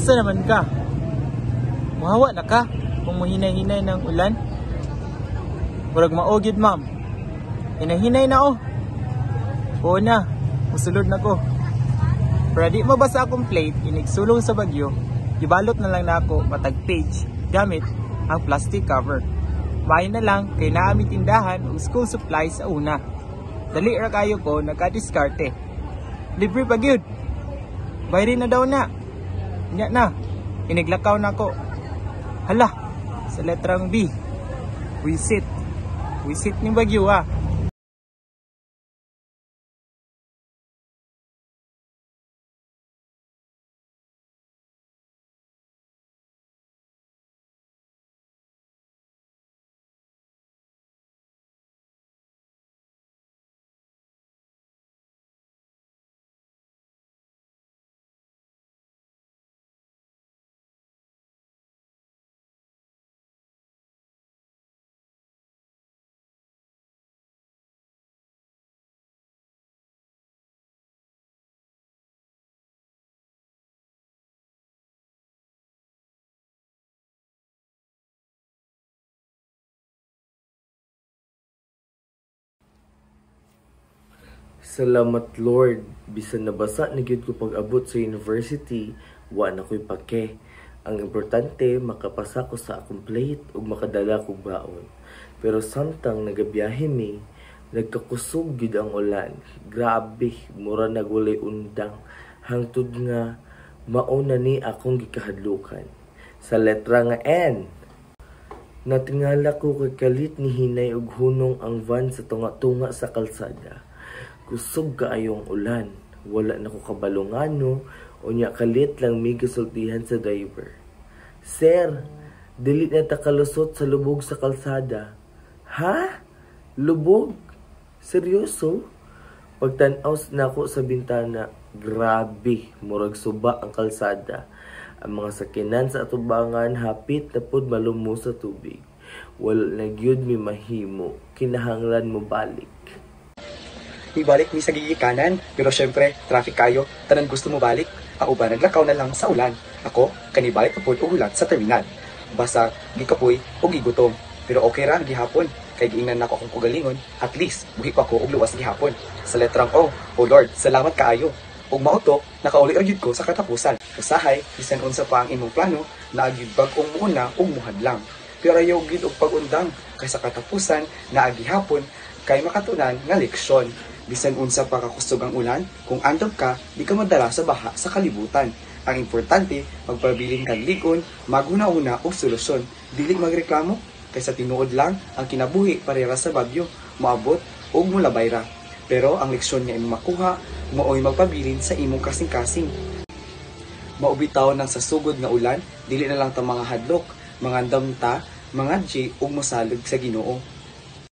Asa naman ka? Muhawa na ka kung muhinay-hinay ng ulan? Murag maogid, ma'am. Hinahinay na oh. Oo na, musulod na ko. Pero di mabasa akong plate, inigsulong sa bagyo, ibalot na lang na ako matag page gamit ang plastic cover. Maay na lang kay naami tindahan o school supplies sa una. Dali ra kayo ko nagka-diskarte. Libre pa gyud. Bayri na daw na. Nya na, iniglakaw na ko. Hala, sa letrang B. Wisit. Wisit ni bagyo ah. Salamat Lord, bisan nabasa na gyud ko pag-abot sa university, wa na ko'y pake. Ang importante, makapasa ko sa akong plate ug makadala kog baon. Pero samtang nagabiyahe mi, nagkakusog gyud ang ulan. Grabe, mura nagulay undang. Hangtod nga, mauna ni akong gikahadlukan. Sa letra nga N, natingala ko kay kalit ni hinay ug hunong ang van sa tunga-tunga sa kalsada. Kusog kaayong ulan, wala na ko kabalungano, unya kalit lang may kasultihan sa driver. Sir, dili na ta kalusot sa lubog sa kalsada. Ha? Lubog? Seryoso? Pagtanaw na ako sa bintana, grabe, murag suba ang kalsada. Ang mga sakinan sa atubangan hapit na pud malumo sa tubig. Wala na gyud mi mahimo, kinahanglan mo balik. Ibalik mi sa gigikanan, pero syempre, traffic kayo, tanan gusto mo balik. Ako ba naglakaw na lang sa ulan? Ako, kanibalik kapod o hulat sa terminal. Basta, gikapoy o gigutom. Pero okay ra, gihapon. Kay giingnan na ako akong kugalingon, at least, buhi pa ko og luwas gihapon. Sa letrang O, O Lord, salamat kaayo. Ug mautok, nakauli ra gyud ko sa katapusan. Usahay, bisan unsa pa ang imong plano, naagid bag-ong muna ug muhadlang. Pero ayaw gid og pag-undang, kay sa katapusan, naagi hapon, kay makatunan nga leksyon. Bisan unsa pa kakusog ang ulan, kung andog ka, di ka madala sa baha sa kalibutan. Ang importante, magpabiling kang ligon, maghuna-una o solusyon. Dili magreklamo, kaysa tinuod lang ang kinabuhi parera sa bagyo, maabot o mulabay ra. Pero ang leksyon nga imong makuha, maoy magpabilin sa imong kasing-kasing. Maubitaw nang sa sugod nga ulan, dili na lang ta mga hadlok, mga damta, mga G o mosalog sa Ginoo.